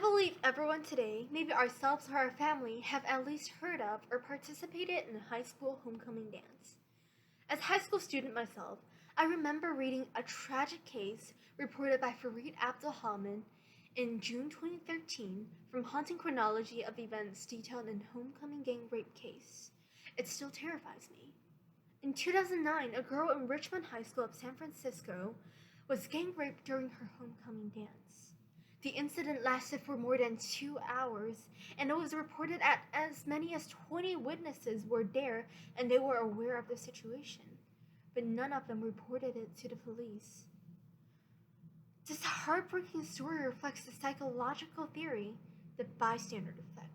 believe everyone today, maybe ourselves or our family, have at least heard of or participated in a high school homecoming dance. As a high school student myself, I remember reading a tragic case reported by Fareed Abdulrahman in June 2013 from Haunting Chronology of Events detailed in Homecoming Gang Rape Case. It still terrifies me. In 2009, a girl in Richmond High School of San Francisco was gang raped during her homecoming dance. The incident lasted for more than 2 hours, and it was reported that as many as 20 witnesses were there and they were aware of the situation, but none of them reported it to the police. This heartbreaking story reflects the psychological theory, the bystander effect.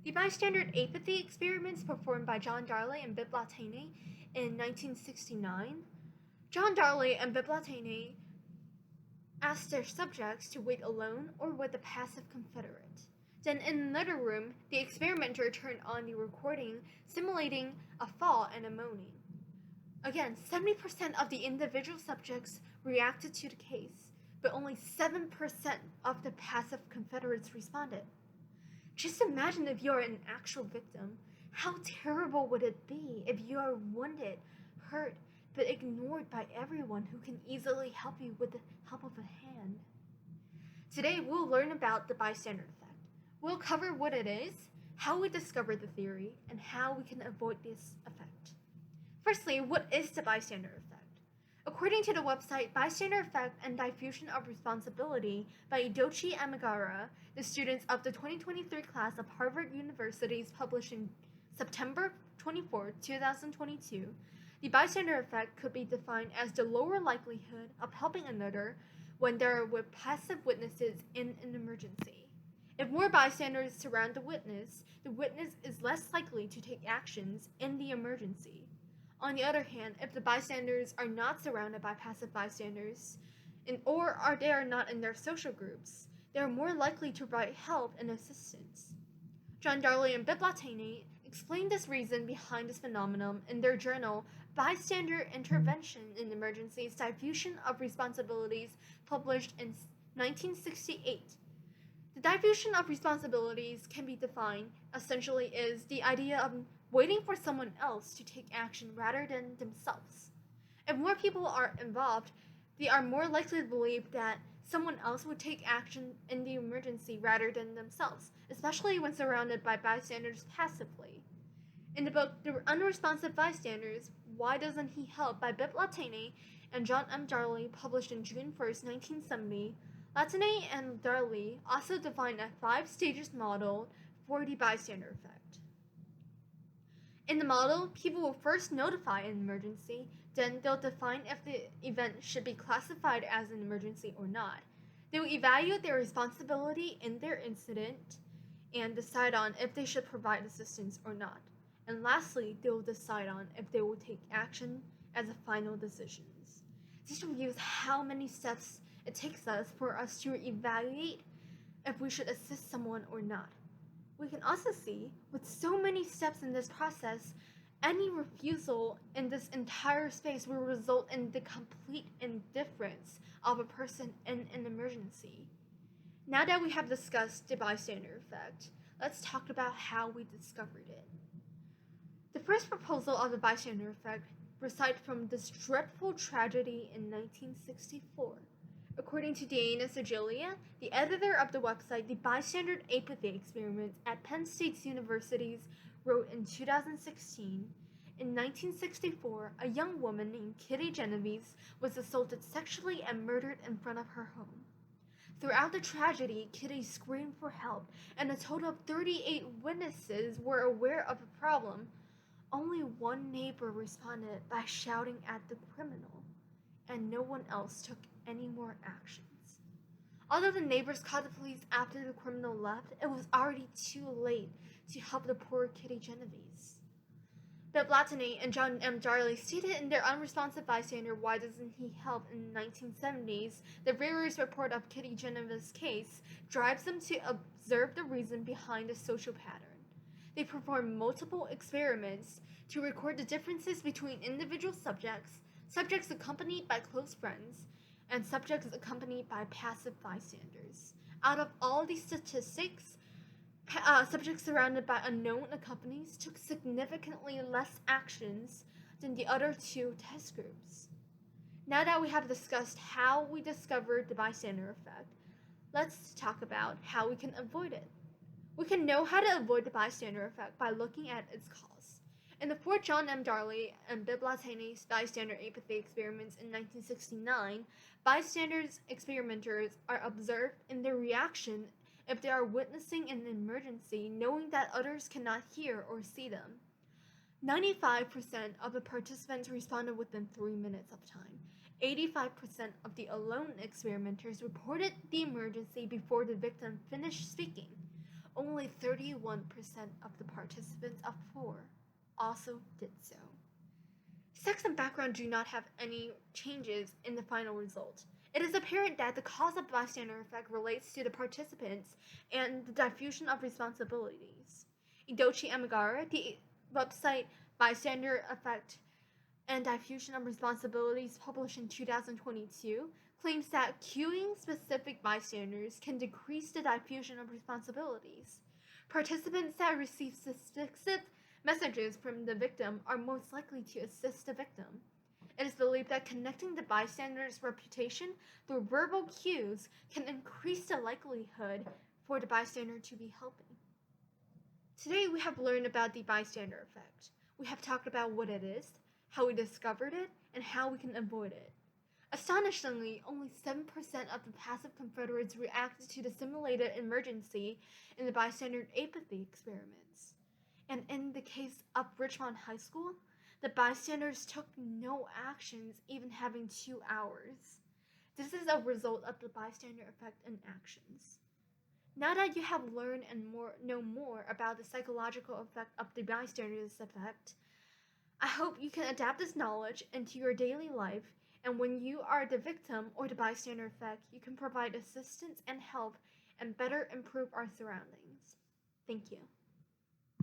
The bystander apathy experiments performed by John Darley and Bibb Latané in 1969. John Darley and Bibb Latané asked their subjects to wait alone or with a passive confederate. Then in another room, the experimenter turned on the recording simulating a fall and a moaning. Again, 70% of the individual subjects reacted to the case, but only 7% of the passive confederates responded. Just imagine if you are an actual victim. How terrible would it be if you are wounded, hurt, but ignored by everyone who can easily help you with the help of a hand? Today, we'll learn about the bystander effect. We'll cover what it is, how we discovered the theory, and how we can avoid this effect. Firstly, what is the bystander effect? According to the website Bystander Effect and Diffusion of Responsibility by Edochi Amigara, the students of the 2023 class of Harvard University's published in September 24, 2022, the bystander effect could be defined as the lower likelihood of helping another when there are passive witnesses in an emergency. If more bystanders surround the witness is less likely to take actions in the emergency. On the other hand, if the bystanders are not surrounded by passive bystanders, or they are not in their social groups, they are more likely to provide help and assistance. John Darley and Bibb Latané explained this reason behind this phenomenon in their journal Bystander Intervention in Emergencies: Diffusion of Responsibilities, published in 1968. The diffusion of responsibilities can be defined essentially as the idea of waiting for someone else to take action rather than themselves. If more people are involved, they are more likely to believe that someone else would take action in the emergency rather than themselves, especially when surrounded by bystanders passively. In the book The Unresponsive Bystanders, Why Doesn't He Help by Bibb Latané and John M. Darley, published on June 1, 1970, Latané and Darley also define a 5-stages model for the bystander effect. In the model, people will first notify an emergency, then they'll define if the event should be classified as an emergency or not. They will evaluate their responsibility in their incident and decide on if they should provide assistance or not. And lastly, they will decide on if they will take action as a final decision. This reviews how many steps it takes us for us to evaluate if we should assist someone or not. We can also see, with so many steps in this process, any refusal in this entire space will result in the complete indifference of a person in an emergency. Now that we have discussed the bystander effect, let's talk about how we discovered it. The first proposal of the bystander effect recites from this dreadful tragedy in 1964. According to Diana Sigilia, the editor of the website The Bystander Apathy Experiments at Penn State University, wrote in 2016, in 1964, a young woman named Kitty Genovese was assaulted sexually and murdered in front of her home. Throughout the tragedy, Kitty screamed for help, and a total of 38 witnesses were aware of the problem. Only one neighbor responded by shouting at the criminal, and no one else took any more actions. Although the neighbors called the police after the criminal left, it was already too late to help the poor Kitty Genovese. Bibb Latané and John M. Darley stated in their Unresponsive Bystander, Why Doesn't He Help in the 1970s, the rigorous report of Kitty Genovese's case drives them to observe the reason behind the social pattern. They performed multiple experiments to record the differences between individual subjects accompanied by close friends, and subjects accompanied by passive bystanders. Out of all these statistics, subjects surrounded by unknown accompanies took significantly less actions than the other two test groups. Now that we have discussed how we discovered the bystander effect, let's talk about how we can avoid it. We can know how to avoid the bystander effect by looking at its cause. In the Fort John M. Darley and Bibb Latany's bystander apathy experiments in 1969, bystanders experimenters are observed in their reaction if they are witnessing an emergency, knowing that others cannot hear or see them. 95% of the participants responded within 3 minutes of time. 85% of the alone experimenters reported the emergency before the victim finished speaking. Only 31% of the participants of 4 also did so. Sex and background do not have any changes in the final result. It is apparent that the cause of bystander effect relates to the participants and the diffusion of responsibilities. Edochi Amagara, the website Bystander Effect and Diffusion of Responsibilities, published in 2022, claims that cueing specific bystanders can decrease the diffusion of responsibilities. Participants that receive suspicious messages from the victim are most likely to assist the victim. It is believed that connecting the bystander's reputation through verbal cues can increase the likelihood for the bystander to be helping. Today we have learned about the bystander effect. We have talked about what it is, how we discovered it, and how we can avoid it. Astonishingly, only 7% of the passive Confederates reacted to the simulated emergency in the bystander apathy experiments. And in the case of Richmond High School, the bystanders took no actions, even having 2 hours. This is a result of the bystander effect in actions. Now that you have learned and know more about the psychological effect of the bystander's effect, I hope you can adapt this knowledge into your daily life, and when you are the victim or the bystander effect, you can provide assistance and help and better improve our surroundings. Thank you.